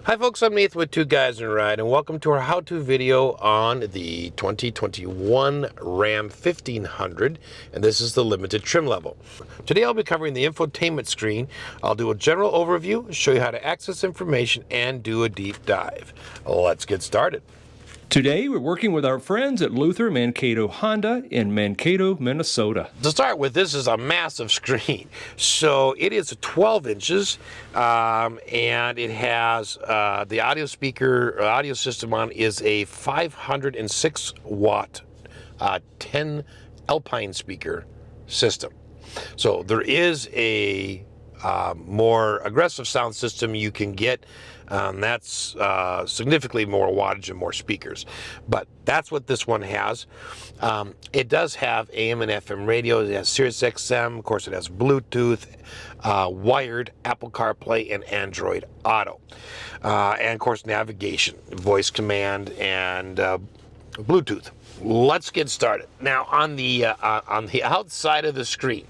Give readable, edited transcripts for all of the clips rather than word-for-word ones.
Hi folks, I'm Nathan with Two Guys in a Ride, and welcome to our how-to video on the 2021 Ram 1500, and this is the limited trim level. Today I'll be covering the infotainment screen. I'll do a general overview, show you how to access information, and do a deep dive. Let's get started. Today, we're working with our friends at Luther Mankato Honda in Mankato, Minnesota. To start with, this is a massive screen. So it is 12 inches, and it has the audio system on is a 506 watt 10 Alpine speaker system. So there is a more aggressive sound system you can get. That's significantly more wattage and more speakers, but that's what this one has. It does have AM and FM radio. It has Sirius XM. Of course, it has Bluetooth, wired, Apple CarPlay, and Android Auto, and of course navigation, voice command, and Bluetooth. Let's get started. Now on the outside of the screen,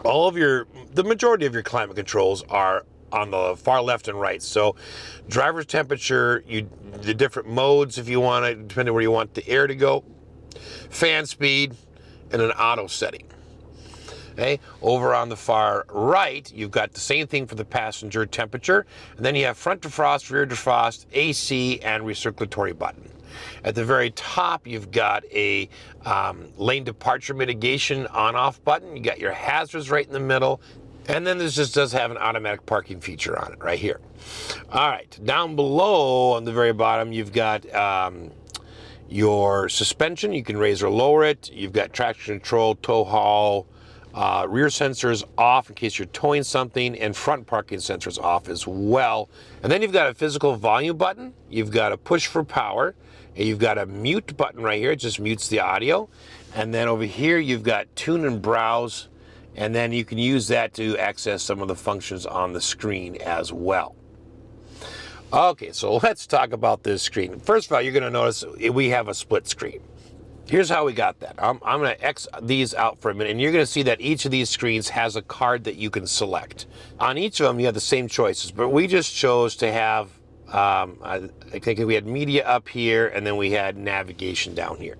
the majority of your climate controls are on the far left and right. So driver's temperature, the different modes if you want it, depending where you want the air to go, fan speed, and an auto setting. Okay, over on the far right, you've got the same thing for the passenger temperature, and then you have front defrost, rear defrost, AC, and recirculatory button. At the very top, you've got a lane departure mitigation on-off button. You got your hazards right in the middle. And then this just does have an automatic parking feature on it right here. All right, down below on the very bottom, you've got your suspension. You can raise or lower it. You've got traction control, tow haul, rear sensors off in case you're towing something, and front parking sensors off as well. And then you've got a physical volume button. You've got a push for power. And you've got a mute button right here. It just mutes the audio. And then over here, you've got tune and browse. And then you can use that to access some of the functions on the screen as well. Okay, so let's talk about this screen. First of all, you're going to notice we have a split screen. Here's how we got that. I'm going to X these out for a minute, and you're going to see that each of these screens has a card that you can select. On each of them, you have the same choices, but we just chose to have, I think we had media up here, and then we had navigation down here.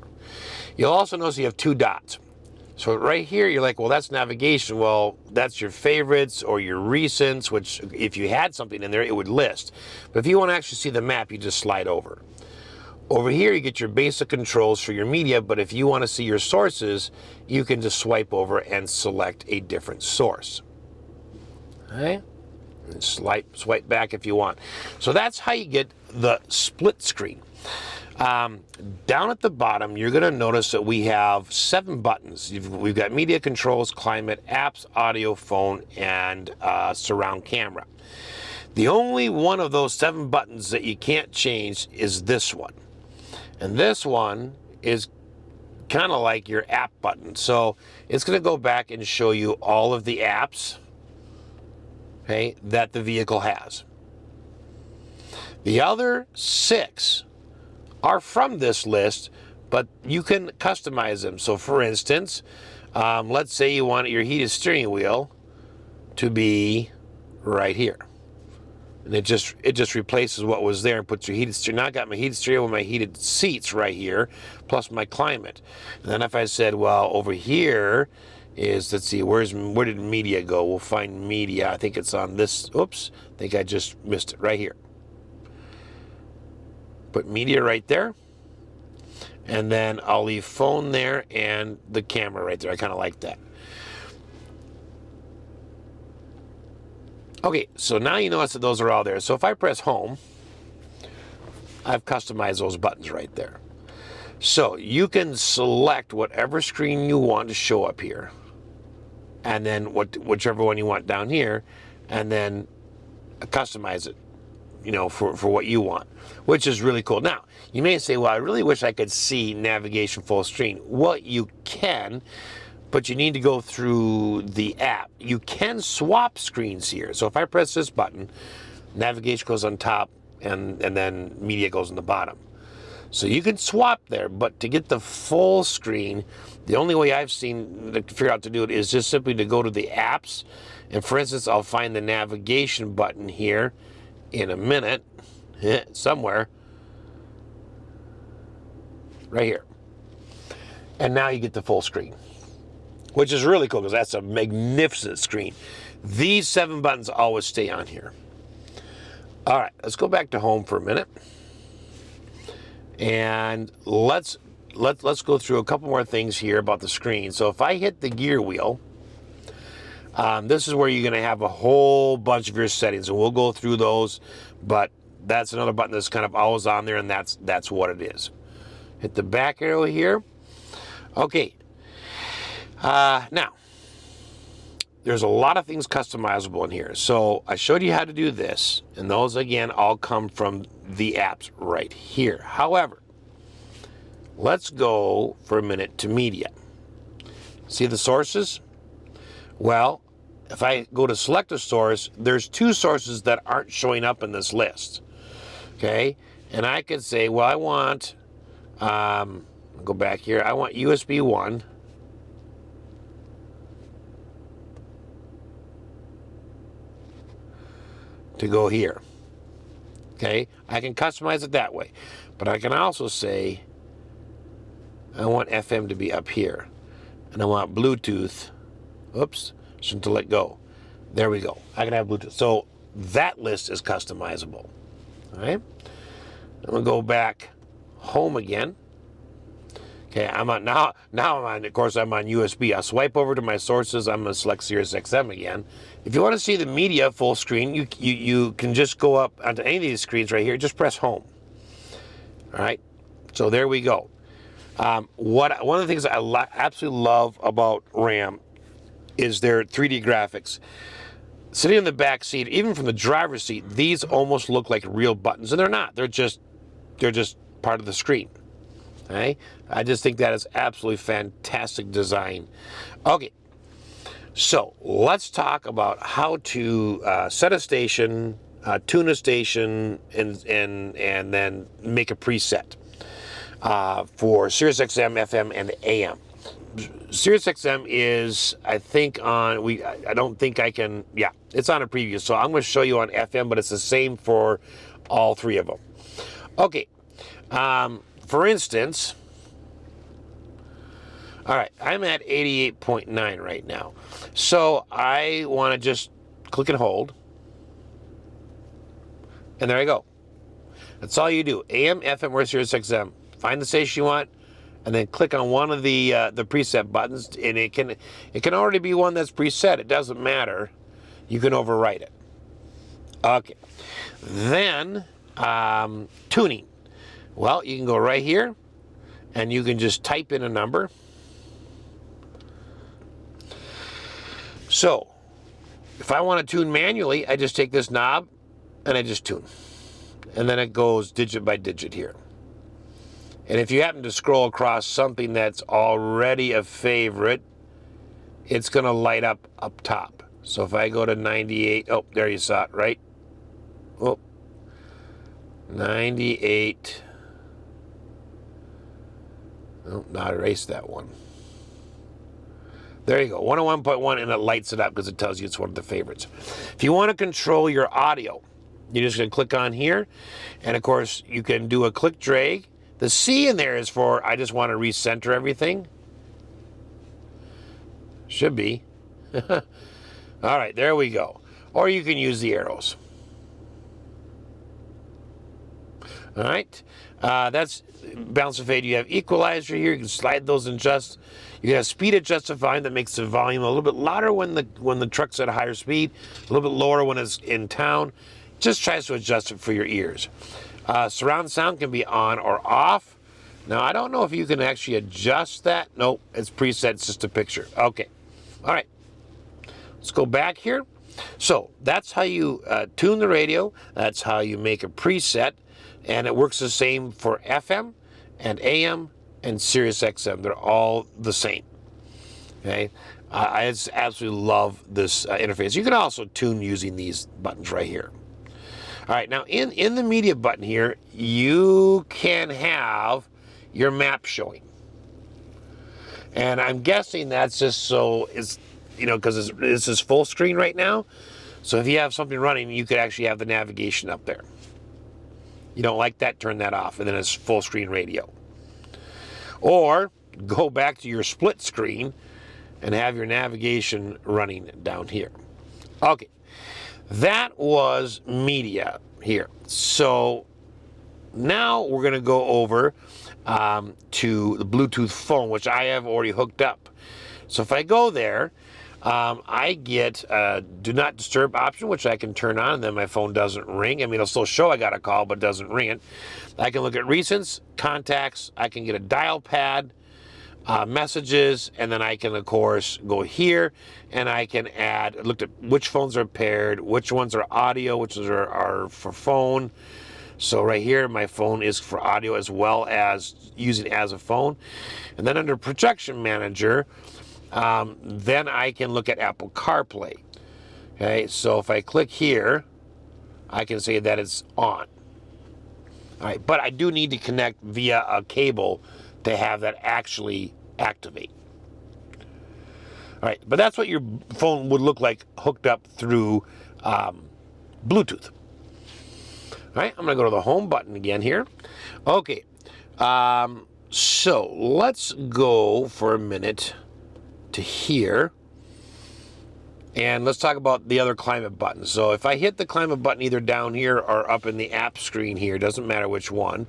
You'll also notice you have two dots. So right here, you're like, well, that's navigation. Well, that's your favorites or your recents, which if you had something in there, it would list. But if you want to actually see the map, you just slide over. Over here, you get your basic controls for your media, but if you want to see your sources, you can just swipe over and select a different source. Okay? And swipe back if you want. So that's how you get the split screen. Down at the bottom, you're going to notice that we have 7 buttons. We've got media controls, climate, apps, audio, phone, and surround camera. The only one of those 7 buttons that you can't change is this one. And this one is kind of like your app button. So it's going to go back and show you all of the apps, okay, that the vehicle has. The other 6 are from this list, but you can customize them. So for instance, let's say you want your heated steering wheel to be right here. And it just replaces what was there and puts your heated steering. Now I got my heated steering with my heated seats right here, plus my climate. And then if I said, well, over here is, let's see, where did media go? We'll find media. I think it's on this. Oops, I think I just missed it right here. Put media right there, and then I'll leave phone there and the camera right there. I kind of like that. Okay, so now you notice that those are all there. So if I press home, I've customized those buttons right there. So you can select whatever screen you want to show up here, and then whichever one you want down here, and then customize it, you know, for what you want, which is really cool. Now, you may say, well, I really wish I could see navigation full screen. Well, you can, but you need to go through the app. You can swap screens here. So if I press this button, navigation goes on top, and then media goes on the bottom. So you can swap there, but to get the full screen, the only way I've seen to figure out to do it is just simply to go to the apps. And for instance, I'll find the navigation button here, in a minute, somewhere, right here. And now you get the full screen, which is really cool because that's a magnificent screen. These 7 buttons always stay on here. All right, let's go back to home for a minute. And let's go through a couple more things here about the screen. So if I hit the gear wheel, this is where you're going to have a whole bunch of your settings, and we'll go through those, but that's another button that's kind of always on there, and that's what it is. Hit the back arrow here. Okay. Now, there's a lot of things customizable in here. So I showed you how to do this, and those, again, all come from the apps right here. However, let's go for a minute to media. See the sources? Well, if I go to select a source, there's 2 sources that aren't showing up in this list. Okay? And I could say, well, I want, go back here, I want USB 1. To go here. Okay? I can customize it that way. But I can also say, I want FM to be up here. And I want Bluetooth. Oops, shouldn't have let go. There we go. I can have Bluetooth. So that list is customizable. All right? I'm going to go back home again. Okay, I'm on now I'm on, of course, I'm on USB. I'll swipe over to my sources. I'm going to select Sirius XM again. If you want to see the media full screen, you can just go up onto any of these screens right here. Just press home. All right, so there we go. One of the things I absolutely love about RAM is their 3D graphics. Sitting in the back seat, even from the driver's seat, these almost look like real buttons, and they're not. They're just part of the screen. Okay? I just think that is absolutely fantastic design. Okay, so let's talk about how to set a station, tune a station, and then make a preset for Sirius XM, FM, and AM. Sirius XM is, I think, on, I don't think I can, yeah, it's on a preview. So I'm going to show you on FM, but it's the same for all 3 of them. Okay, for instance, all right, I'm at 88.9 right now. So I want to just click and hold. And there I go. That's all you do. AM, FM, or Sirius XM. Find the station you want, and then click on one of the preset buttons, and it can already be one that's preset. It doesn't matter. You can overwrite it. Okay. Then tuning. Well, you can go right here, and you can just type in a number. So, if I want to tune manually, I just take this knob and I just tune. And then it goes digit by digit here. And if you happen to scroll across something that's already a favorite, it's going to light up top. So if I go to 98, oh, there you saw it, right? Oh, 98. Oh, not erase that one. There you go, 101.1, and it lights it up because it tells you it's one of the favorites. If you want to control your audio, you're just going to click on here, and of course, you can do a click drag. The C in there is for, I just want to recenter everything. Should be. All right, there we go. Or you can use the arrows. All right, that's balance and fade. You have equalizer here. You can slide those and adjust. You can have speed adjusted volume that makes the volume a little bit louder when the truck's at a higher speed, a little bit lower when it's in town. Just tries to adjust it for your ears. Surround sound can be on or off. Now, I don't know if you can actually adjust that. Nope, it's preset. It's just a picture. Okay. All right. Let's go back here. So that's how you tune the radio. That's how you make a preset. And it works the same for FM and AM and Sirius XM. They're all the same. Okay. I just absolutely love this interface. You can also tune using these buttons right here. All right, now in the media button here, you can have your map showing. And I'm guessing that's just so it's, you know, because this is full screen right now. So if you have something running, you could actually have the navigation up there. You don't like that, turn that off, and then it's full screen radio. Or go back to your split screen and have your navigation running down here. Okay, that was media here. So now we're going to go over to the Bluetooth phone, which I have already hooked up. So if I go there, I get a do not disturb option, which I can turn on, and then my phone doesn't ring. I mean, it'll still show I got a call, but it doesn't ring it. I can look at recents, contacts, I can get a dial pad, messages, and then I can, of course, go here, and I can add, look at which phones are paired, which ones are audio, which ones are for phone. So right here, my phone is for audio as well as using it as a phone. And then under Projection Manager, then I can look at Apple CarPlay. Okay, so if I click here, I can say that it's on. All right, but I do need to connect via a cable to have that actually activate. All right, but that's what your phone would look like hooked up through Bluetooth. All right, I'm going to go to the home button again here. Okay, so let's go for a minute to here, and let's talk about the other climate buttons. So if I hit the climate button either down here or up in the app screen here, doesn't matter which one,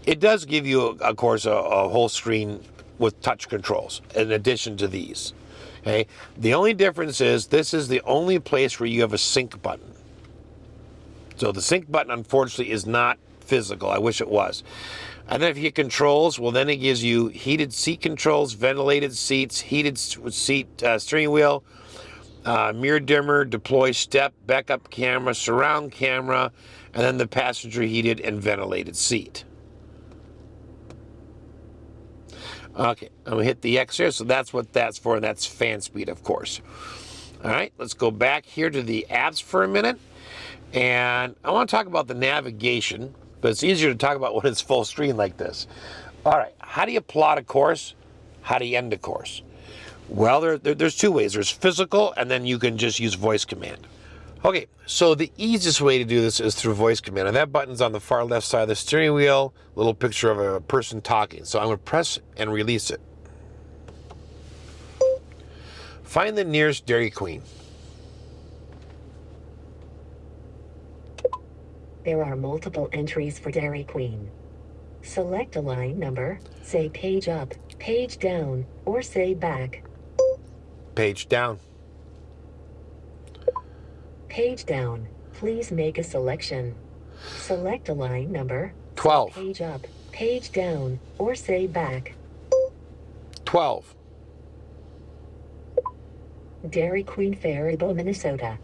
it does give you, of course, a whole screen with touch controls in addition to these. Okay, the only difference is this is the only place where you have a sync button. So the sync button, unfortunately, is not physical. I wish it was. And then if you hit controls, well, then it gives you heated seat controls, ventilated seats, heated seat steering wheel, mirror dimmer, deploy step, backup camera, surround camera, and then the passenger heated and ventilated seat. Okay, I'm going to hit the X here, so that's what that's for, and that's fan speed, of course. All right, let's go back here to the apps for a minute. And I want to talk about the navigation, but it's easier to talk about when it's full screen like this. All right, how do you plot a course? How do you end a course? Well, there's two ways. There's physical, and then you can just use voice command. Okay, so the easiest way to do this is through voice command. And that button's on the far left side of the steering wheel, little picture of a person talking. So I'm going to press and release it. Find the nearest Dairy Queen. There are multiple entries for Dairy Queen. Select a line number, say page up, page down, or say back. Page down. Page down. Please make a selection. Select a line number, 12. say page up, page down, or say back. 12. Dairy Queen Faribault, Minnesota.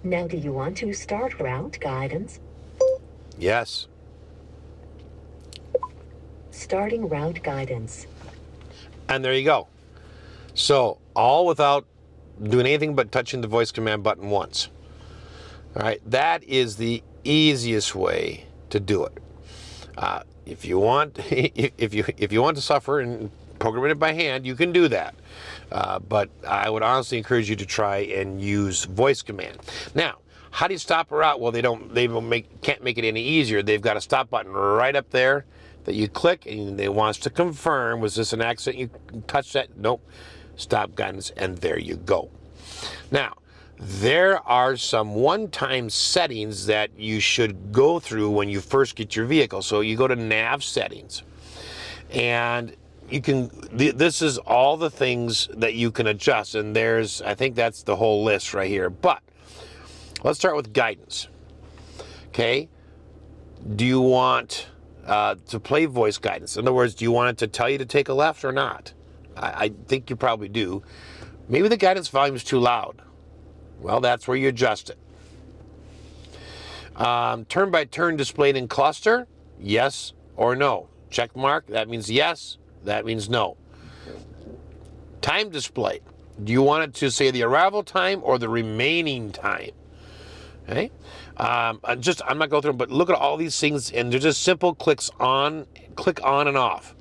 Now do you want to start route guidance? Yes. Starting route guidance. And there you go. So all without doing anything but touching the voice command button once. All right, that is the easiest way to do it. If you want, if you want to suffer and program it by hand, you can do that. But I would honestly encourage you to try and use voice command. Now, how do you stop a route? Well, can't make it any easier. They've got a stop button right up there that you click, and it wants to confirm, was this an accident? You touch that? Nope. Stop guidance, and there you go. Now, there are some one-time settings that you should go through when you first get your vehicle. So you go to Nav Settings, and you can, this is all the things that you can adjust, and I think that's the whole list right here. But let's start with guidance. Okay, do you want to play voice guidance? In other words, do you want it to tell you to take a left or not? I think you probably do. Maybe the guidance volume is too loud. Well, that's where you adjust it. Turn by turn displayed in cluster, yes or no. Check mark, that means yes, that means no. Time display, do you want it to say the arrival time or the remaining time? Okay, I'm not going through them, but look at all these things, and they're just simple clicks on, click on and off.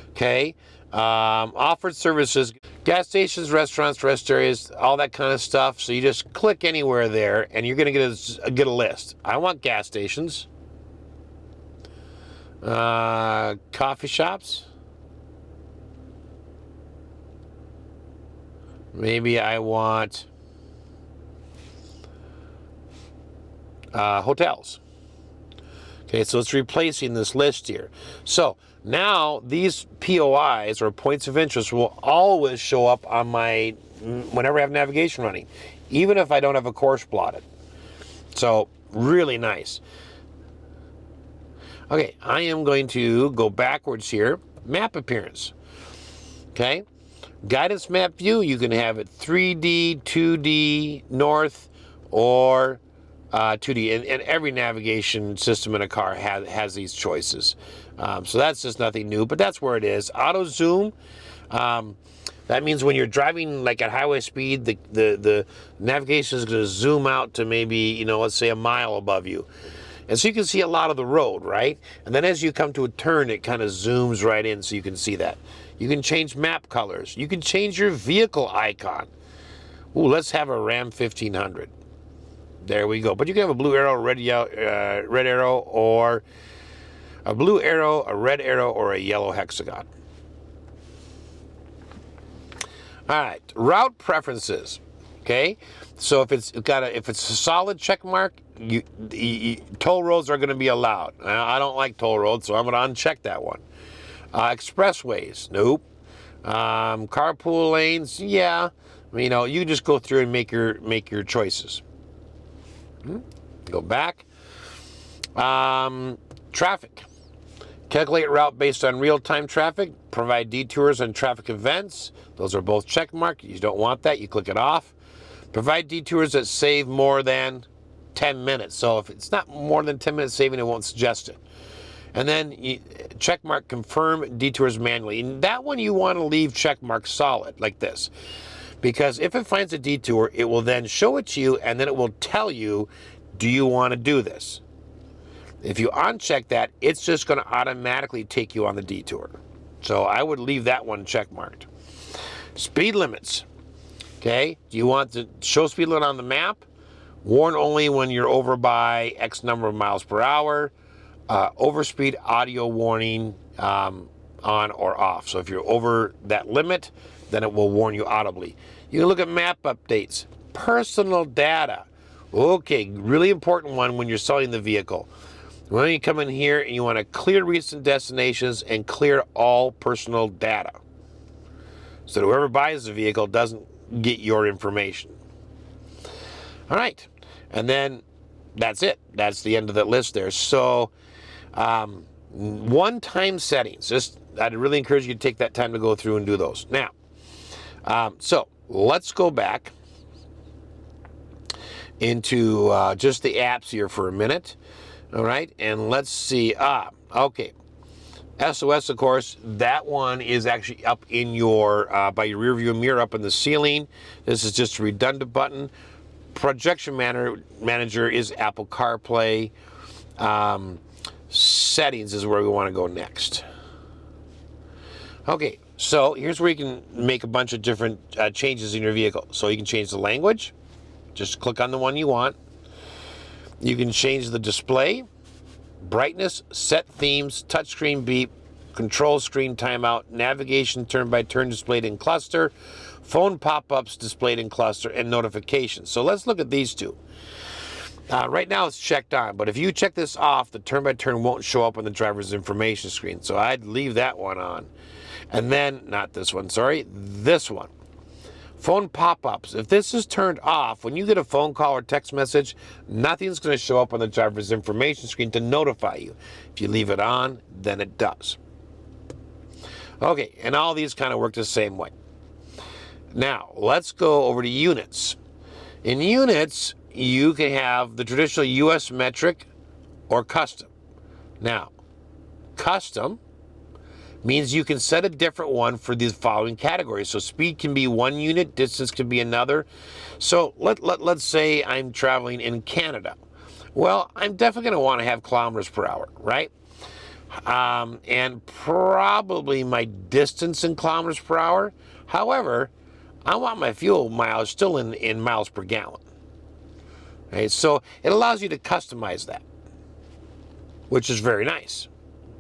Okay, Offered services, gas stations, restaurants, rest areas, all that kind of stuff. So you just click anywhere there, and you're going to get a list. I want gas stations, coffee shops. Maybe I want hotels. Okay, so it's replacing this list here. So now these POIs, or points of interest, will always show up on my, whenever I have navigation running, even if I don't have a course plotted. So really nice. Okay, I am going to go backwards here. Map appearance. Okay, guidance map view, you can have it 3D, 2D, north, or 2D, and every navigation system in a car has these choices. So that's just nothing new, but that's where it is. Auto zoom, that means when you're driving like at highway speed, the navigation is going to zoom out to maybe, you know, let's say a mile above you. And so you can see a lot of the road, right? And then as you come to a turn, it kind of zooms right in so you can see that. You can change map colors. You can change your vehicle icon. Ooh, let's have a Ram 1500. There we go. But you can have a blue arrow, red arrow, or a blue arrow, a red arrow, or a yellow hexagon. All right, route preferences. Okay, so if it's a solid check mark, toll roads are going to be allowed. I don't like toll roads, so I'm going to uncheck that one. Expressways, nope. Carpool lanes, yeah. You know, you just go through and make your choices. Go back. Traffic. Calculate route based on real-time traffic. Provide detours on traffic events. Those are both check marked. You don't want that. You click it off. Provide detours that save more than 10 minutes. So if it's not more than 10 minutes saving, it won't suggest it. And then check mark confirm detours manually. And that one you want to leave check mark solid like this. Because if it finds a detour, it will then show it to you, and then it will tell you, do you want to do this? If you uncheck that, it's just going to automatically take you on the detour. So I would leave that one check marked. Speed limits. Okay, do you want to show speed limit on the map? Warn only when you're over by X number of miles per hour. Overspeed audio warning on or off. So if you're over that limit, then it will warn you audibly. You can look at map updates. Personal data. Okay, really important one when you're selling the vehicle. When you come in here and you want to clear recent destinations and clear all personal data. So whoever buys the vehicle doesn't get your information. All right, and then that's it. That's the end of that list there. So one-time settings. I'd really encourage you to take that time to go through and do those. Now, so let's go back into just the apps here for a minute. All right, and let's see. Okay. SOS, of course, that one is actually up in your, by your rear view mirror up in the ceiling. This is just a redundant button. Projection Manager is Apple CarPlay. Settings is where we want to go next. Okay, so here's where you can make a bunch of different changes in your vehicle. So you can change the language. Just click on the one you want. You can change the display, brightness, set themes, touchscreen beep, control screen timeout, navigation turn-by-turn displayed in cluster, phone pop-ups displayed in cluster, and notifications. So let's look at these two. Right now it's checked on, but if you check this off, the turn-by-turn won't show up on the driver's information screen. So I'd leave that one on. And then, not this one, sorry, this one. Phone pop-ups. If this is turned off, when you get a phone call or text message, nothing's going to show up on the driver's information screen to notify you. If you leave it on, then it does. Okay, and all these kind of work the same way. Now, let's go over to units. In units, you can have the traditional US metric or custom. Now, custom means you can set a different one for these following categories. So speed can be one unit, distance can be another. So let's say I'm traveling in Canada. Well, I'm definitely going to want to have kilometers per hour, right? and probably my distance in kilometers per hour. However, I want my fuel mileage still in miles per gallon. Okay, so it allows you to customize that, which is very nice.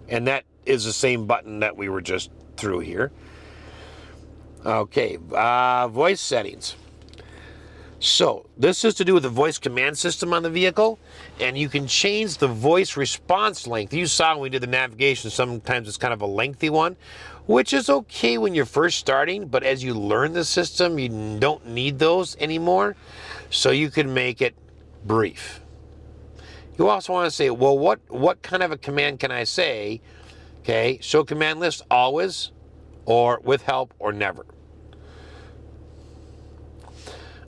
And that is the same button that we were just through here. Okay, voice settings. So this is to do with the voice command system on the vehicle, and you can change the voice response length. You saw when we did the navigation, sometimes it's kind of a lengthy one, which is okay when you're first starting, but as you learn the system, you don't need those anymore. So you can make it brief. You also want to say, well, what kind of a command can I say? Okay, show command list always, or with help, or never.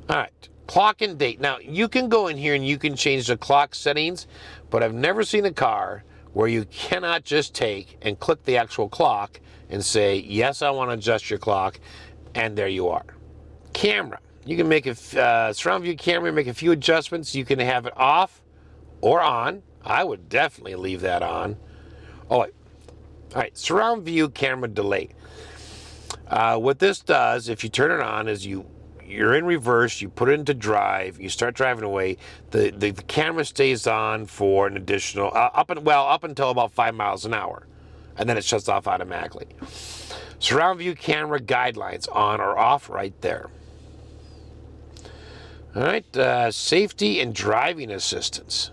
All right, clock and date. Now, you can go in here and you can change the clock settings, but I've never seen a car where you cannot just take and click the actual clock and say, yes, I want to adjust your clock, and there you are. Camera. You can make a surround view camera, make a few adjustments. You can have it off or on. I would definitely leave that on. Oh, wait. All right, surround view camera delay. What this does, if you turn it on, is you're in reverse, you put it into drive, you start driving away, the camera stays on for an additional, up until about 5 miles an hour, and then it shuts off automatically. Surround view camera guidelines, on or off, right there. All right, safety and driving assistance.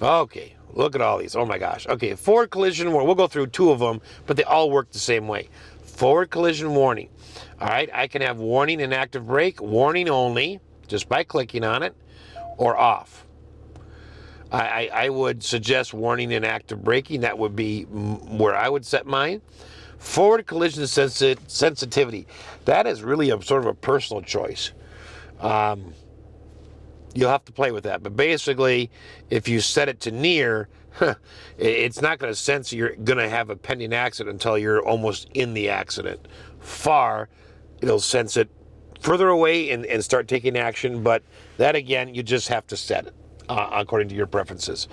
Okay, look at all these, oh my gosh. Okay, forward collision warning, we'll go through 2 of them, but they all work the same way. Forward collision warning. All right, I can have warning and active brake, warning only, just by clicking on it, or off. I would suggest warning and active braking. That would be where I would set mine. Forward collision sensitivity. That is really a sort of a personal choice. You'll have to play with that. But basically, if you set it to near, it's not going to sense you're going to have a pending accident until you're almost in the accident. Far, it'll sense it further away and start taking action. But that, again, you just have to set it according to your preferences.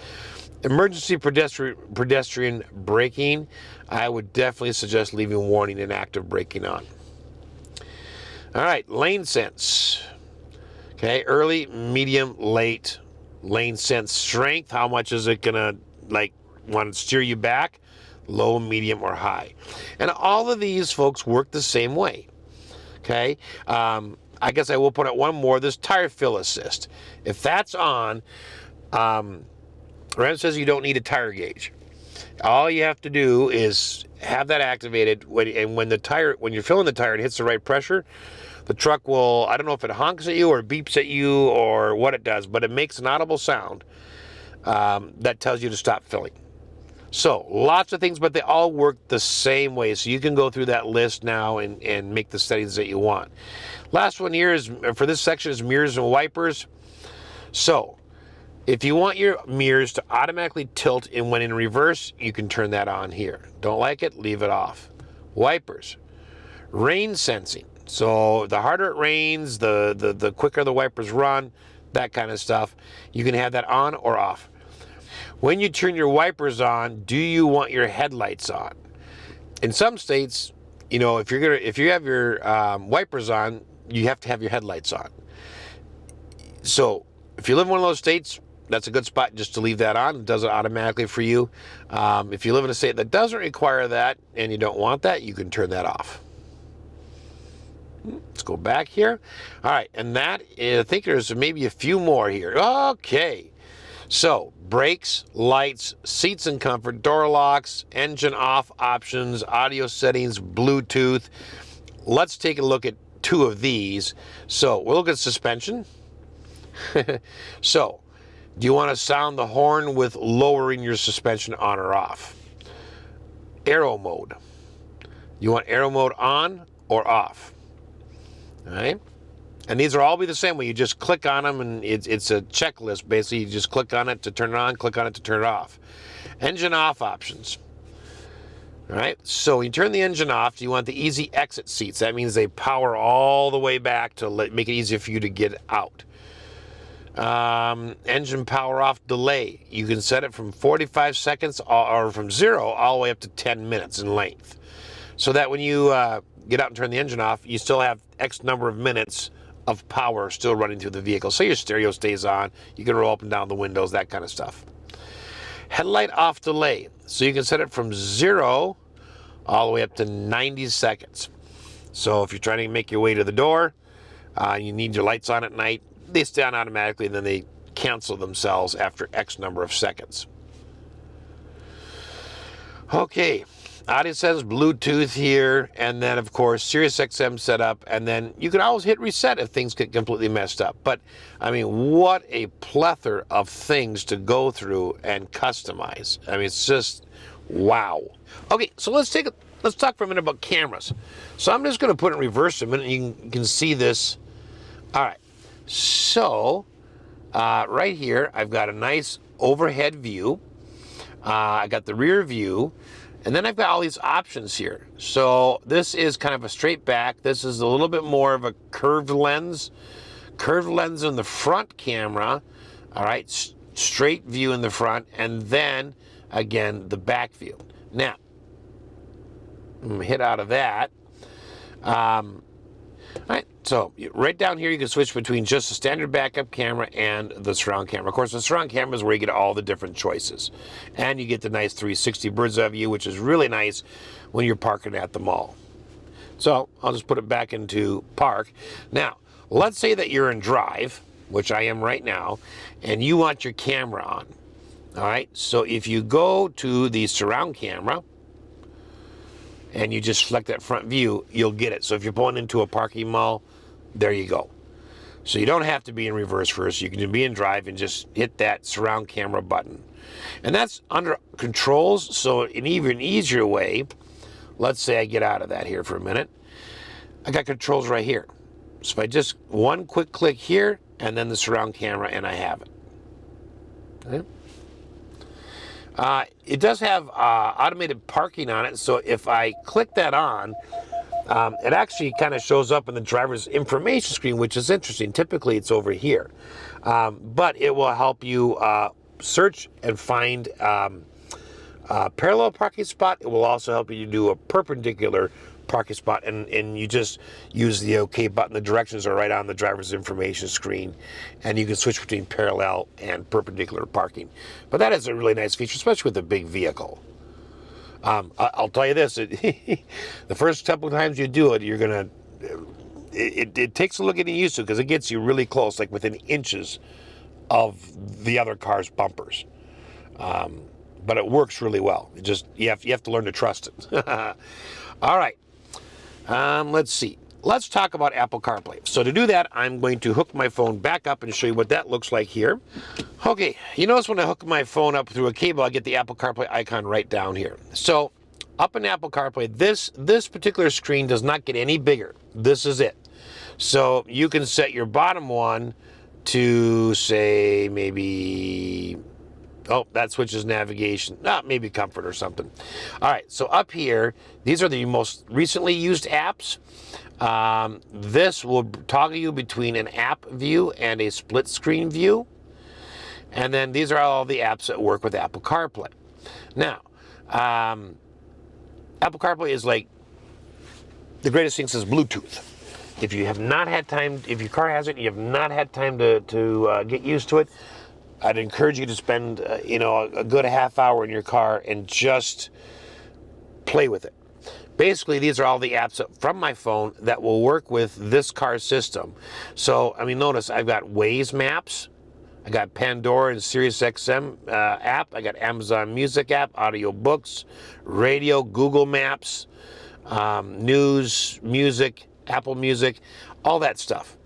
Emergency pedestrian braking, I would definitely suggest leaving warning and active braking on. All right, lane sense. Okay, early, medium, late, lane sense strength. How much is it gonna want to steer you back? Low, medium, or high. And all of these folks work the same way. Okay, I guess I will put out one more. This tire fill assist. If that's on, Ram says you don't need a tire gauge. All you have to do is have that activated, when you're filling the tire, it hits the right pressure. The truck will, I don't know if it honks at you or beeps at you or what it does, but it makes an audible sound that tells you to stop filling. So, lots of things, but they all work the same way. So you can go through that list now and make the settings that you want. Last one here is, for this section, is mirrors and wipers. So, if you want your mirrors to automatically tilt when in reverse, you can turn that on here. Don't like it, leave it off. Wipers. Rain sensing. So the harder it rains, the quicker the wipers run, that kind of stuff. You can have that on or off. When you turn your wipers on, do you want your headlights on? In some states, if you have your wipers on, you have to have your headlights on. So if you live in one of those states, that's a good spot just to leave that on. It does it automatically for you. If you live in a state that doesn't require that and you don't want that, you can turn that off. Let's go back here. All right, and that is, I think there's maybe a few more here. Okay, so brakes, lights, seats and comfort, door locks, engine off options, audio settings, Bluetooth. Let's take a look at 2 of these. So we'll look at suspension. So, do you want to sound the horn with lowering your suspension on or off? Aero mode. You want aero mode on or off? All right, and these will all be the same way. You just click on them, and it's a checklist. Basically, you just click on it to turn it on, click on it to turn it off. Engine off options. All right, so when you turn the engine off, you want the easy exit seats. That means they power all the way back to make it easier for you to get out. Engine power off delay. You can set it from 45 seconds or from 0 all the way up to 10 minutes in length. So that when you get out and turn the engine off, you still have X number of minutes of power still running through the vehicle. So your stereo stays on, you can roll up and down the windows, that kind of stuff. Headlight off delay. So you can set it from 0 all the way up to 90 seconds. So if you're trying to make your way to the door, you need your lights on at night, they stay on automatically and then they cancel themselves after X number of seconds. Okay, audio settings, Bluetooth here, and then of course Sirius XM setup, and then you can always hit reset if things get completely messed up. But I mean, what a plethora of things to go through and customize. I mean, it's just wow. Okay, so let's talk for a minute about cameras. So I'm just going to put it in reverse a minute, and you can see this. All right, so right here I've got a nice overhead view. I got the rear view, and then I've got all these options here. So this is kind of a straight back. This is a little bit more of a curved lens in the front camera. All right, straight view in the front, and then again the back view. Now I'm gonna hit out of that. All right, so right down here you can switch between just the standard backup camera and the surround camera. Of course, the surround camera is where you get all the different choices. And you get the nice 360 bird's eye view, which is really nice when you're parking at the mall. So I'll just put it back into park. Now, let's say that you're in drive, which I am right now, and you want your camera on. All right, so if you go to the surround camera, and you just select that front view, you'll get it. So if you're pulling into a parking mall, there you go. So you don't have to be in reverse first. You can be in drive and just hit that surround camera button. And that's under controls, so an even easier way, let's say I get out of that here for a minute. I got controls right here. So if I just one quick click here, and then the surround camera, and I have it. Okay. It does have automated parking on it, so if I click that on, it actually kind of shows up in the driver's information screen, which is interesting. Typically, it's over here. But it will help you search and find a parallel parking spot. It will also help you do a perpendicular parking spot, and you just use the OK button. The directions are right on the driver's information screen, and you can switch between parallel and perpendicular parking. But that is a really nice feature, especially with a big vehicle. I'll tell you this, the first couple of times you do it, you're gonna, it takes a little getting used to, because it gets you really close, like within inches of the other car's bumpers. But it works really well. It just, you have to learn to trust it. All right. Let's see. Let's talk about Apple CarPlay. So to do that, I'm going to hook my phone back up and show you what that looks like here. Okay, you notice when I hook my phone up through a cable, I get the Apple CarPlay icon right down here. So up in Apple CarPlay, this particular screen does not get any bigger. This is it. So you can set your bottom one to, say, maybe... Oh, that switches navigation. Maybe comfort or something. All right, so up here, these are the most recently used apps. This will toggle you between an app view and a split screen view. And then these are all the apps that work with Apple CarPlay. Now, Apple CarPlay is like the greatest thing since Bluetooth. If you have not had time, if your car has it, you have not had time to get used to it, I'd encourage you to spend, a good half hour in your car and just play with it. Basically, these are all the apps from my phone that will work with this car system. So, I mean, notice I've got Waze Maps, I got Pandora and Sirius XM app, I got Amazon Music app, audio books, radio, Google Maps, news, music, Apple Music, all that stuff.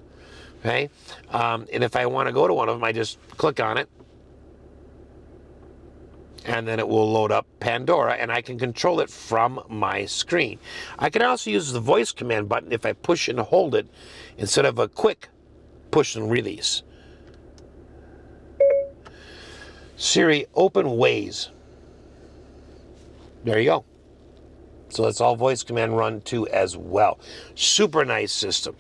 Okay, and if I want to go to one of them, I just click on it, and then it will load up Pandora, and I can control it from my screen. I can also use the voice command button if I push and hold it instead of a quick push and release. Siri, open Waze. There you go. So that's all voice command run too as well. Super nice system.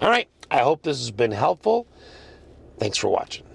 All right. I hope this has been helpful. Thanks for watching.